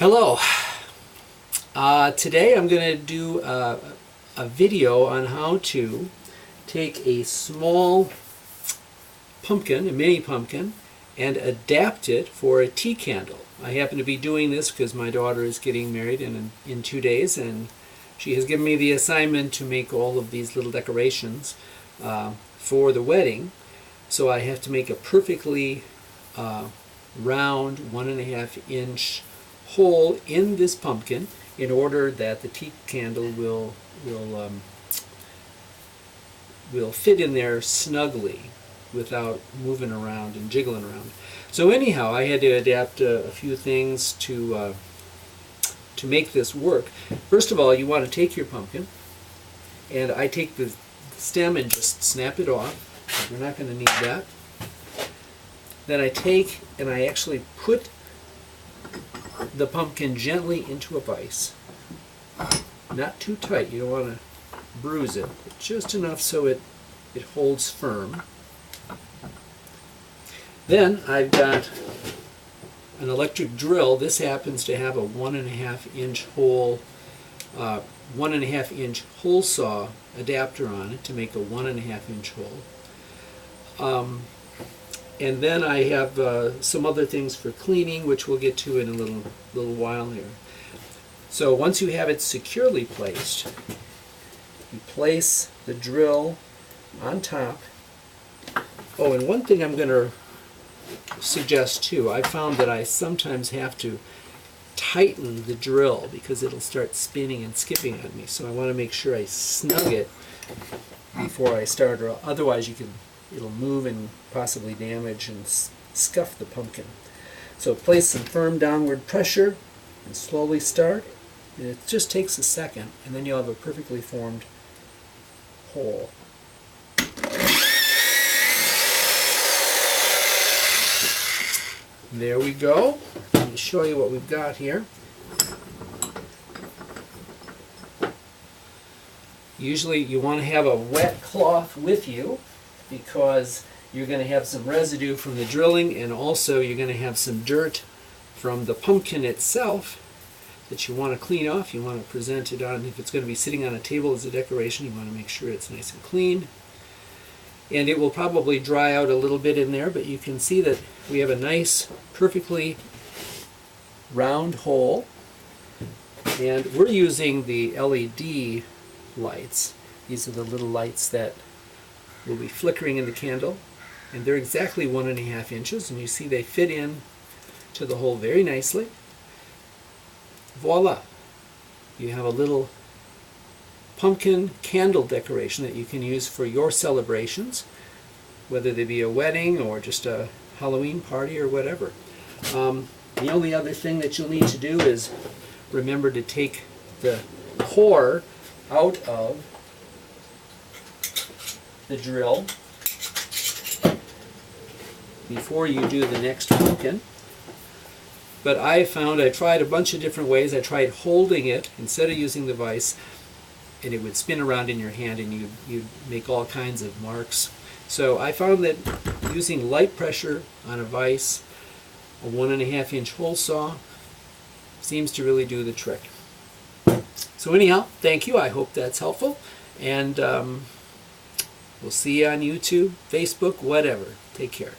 Hello. Today I'm going to do a video on how to take a small pumpkin, a mini pumpkin, and adapt it for a tea candle. I happen to be doing this because my daughter is getting married in 2 days, and she has given me the assignment to make all of these little decorations for the wedding. So I have to make a perfectly round 1.5-inch hole in this pumpkin in order that the tea candle will fit in there snugly without moving around and jiggling around. So anyhow, I had to adapt a few things to make this work. First of all, you want to take your pumpkin, and I take the stem and just snap it off. We're not going to need that. Then I take and I actually put the pumpkin gently into a vise. Not too tight, you don't want to bruise it, but just enough so it holds firm. Then I've got an electric drill. This happens to have a 1.5-inch hole, 1.5-inch hole saw adapter on it to make a 1.5-inch hole. And then I have some other things for cleaning, which we'll get to in a little while here. So once you have it securely placed, you place the drill on top. Oh, and one thing I'm going to suggest too, I found that I sometimes have to tighten the drill because it'll start spinning and skipping on me. So I want to make sure I snug it before I start, or otherwise it'll move and possibly damage and scuff the pumpkin. So place some firm downward pressure and slowly start. And it just takes a second, and then you'll have a perfectly formed hole. There we go. Let me show you what we've got here. Usually you want to have a wet cloth with you because you're going to have some residue from the drilling, and also you're going to have some dirt from the pumpkin itself that you want to clean off. You want to present it on, if it's going to be sitting on a table as a decoration, you want to make sure it's nice and clean. And it will probably dry out a little bit in there, but you can see that we have a nice, perfectly round hole. And we're using the LED lights. These are the little lights that will be flickering in the candle, and they're exactly 1.5 inches, and you see they fit in to the hole very nicely. Voila! You have a little pumpkin candle decoration that you can use for your celebrations, whether they be a wedding or just a Halloween party or whatever. The only other thing that you'll need to do is remember to take the core out of the drill before you do the next pumpkin. But I tried a bunch of different ways. I tried holding it instead of using the vise, and it would spin around in your hand and you'd make all kinds of marks. So I found that using light pressure on a vise, a 1.5-inch hole saw, seems to really do the trick. So anyhow, thank you. I hope that's helpful. And we'll see you on YouTube, Facebook, whatever. Take care.